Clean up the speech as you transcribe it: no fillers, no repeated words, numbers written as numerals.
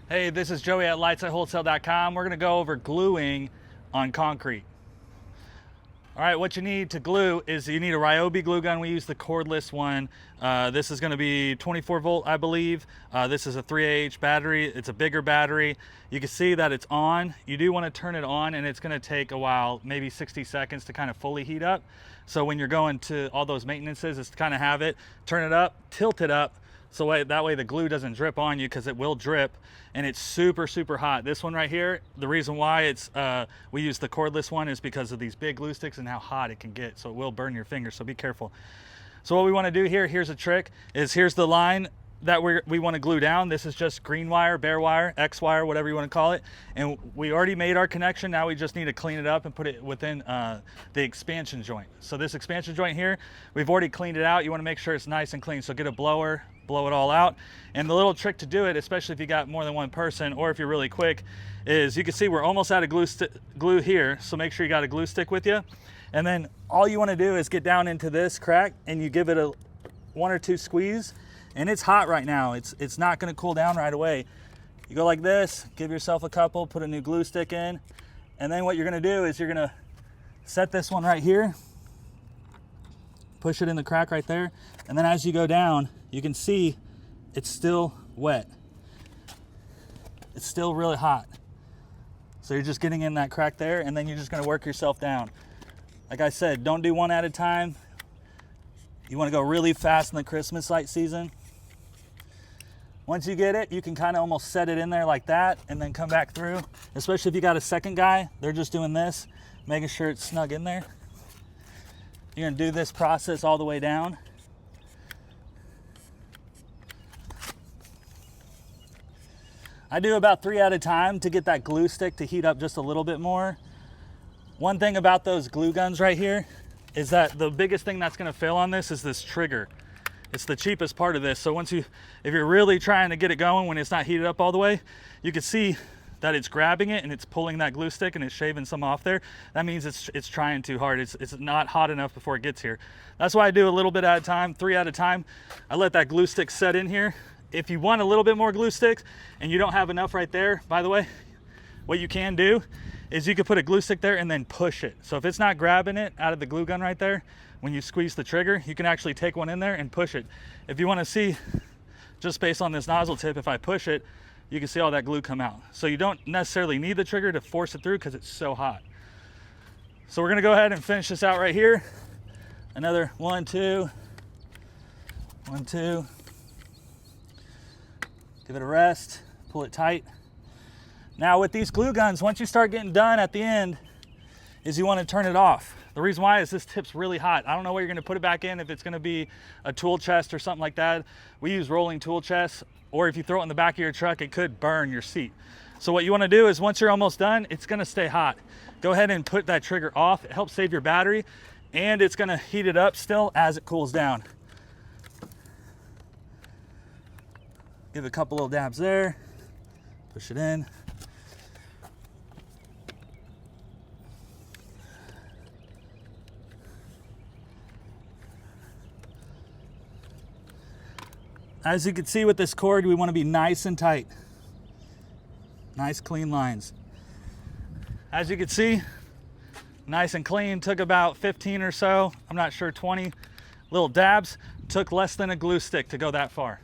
Hey, this is Joey at wholesale.com. We're gonna go over gluing on concrete. All right, what you need to glue is you need a Ryobi glue gun. We use the cordless one. This is gonna be 24 volt, I believe. This is a 3Ah battery. It's a bigger battery. You can see that it's on. You do wanna turn it on and it's gonna take a while, maybe 60 seconds to kind of fully heat up. So when you're going to all those maintenances, it's to kind of have it, turn it up, tilt it up, so that way the glue doesn't drip on you, because it will drip, and it's super, super hot. This one right here, the reason why it's we use the cordless one is because of these big glue sticks and how hot it can get, so it will burn your fingers, so be careful. So what we want to do here, here's a trick, is here's the line that we want to glue down. This is just green wire, bare wire, X wire, whatever you want to call it, and we already made our connection. Now we just need to clean it up and put it within the expansion joint. So this expansion joint here, we've already cleaned it out. You want to make sure it's nice and clean, so get a blower, blow it all out. And the little trick to do it, especially if you got more than one person or if you're really quick, is you can see we're almost out of glue here, so make sure you got a glue stick with you. And then all you want to do is get down into this crack and you give it a 1 or 2 squeeze. And it's hot right now. It's not going to cool down right away. You go like this, give yourself a couple, put a new glue stick in, and then what you're going to do is you're going to set this one right here, push it in the crack right there, and then as you go down, you can see it's still wet. It's still really hot. So you're just getting in that crack there, and then you're just going to work yourself down. Like I said, don't do one at a time. You want to go really fast in the Christmas light season. Once you get it, you can kind of almost set it in there like that and then come back through. Especially if you got a second guy, they're just doing this, making sure it's snug in there. You're gonna do this process all the way down. I do about 3 at a time to get that glue stick to heat up just a little bit more. One thing about those glue guns right here is that the biggest thing that's gonna fail on this is this trigger. It's the cheapest part of this. So if you're really trying to get it going when it's not heated up all the way, you can see that it's grabbing it and it's pulling that glue stick and it's shaving some off there. That means it's trying too hard. It's not hot enough before it gets here. That's why I do a little bit at a time, 3 at a time. I let that glue stick set in here. If you want a little bit more glue sticks and you don't have enough right there, by the way, what you can do is you could put a glue stick there and then push it. So if it's not grabbing it out of the glue gun right there, when you squeeze the trigger, you can actually take one in there and push it. If you want to see, just based on this nozzle tip, if I push it, you can see all that glue come out. So you don't necessarily need the trigger to force it through because it's so hot. So we're gonna go ahead and finish this out right here. Another 1, 2, 1, 2. Give it a rest, pull it tight. Now with these glue guns, once you start getting done at the end, is you want to turn it off. The reason why is this tip's really hot. I don't know where you're going to put it back in, if it's going to be a tool chest or something like that. We use rolling tool chests, or if you throw it in the back of your truck, it could burn your seat. So what you want to do is once you're almost done, it's going to stay hot. Go ahead and put that trigger off. It helps save your battery, and it's going to heat it up still as it cools down. Give it a couple little dabs there, push it in. As you can see with this cord, we want to be nice and tight. Nice clean lines. As you can see, nice and clean. Took about 15 or so, I'm not sure, 20 little dabs. Took less than a glue stick to go that far.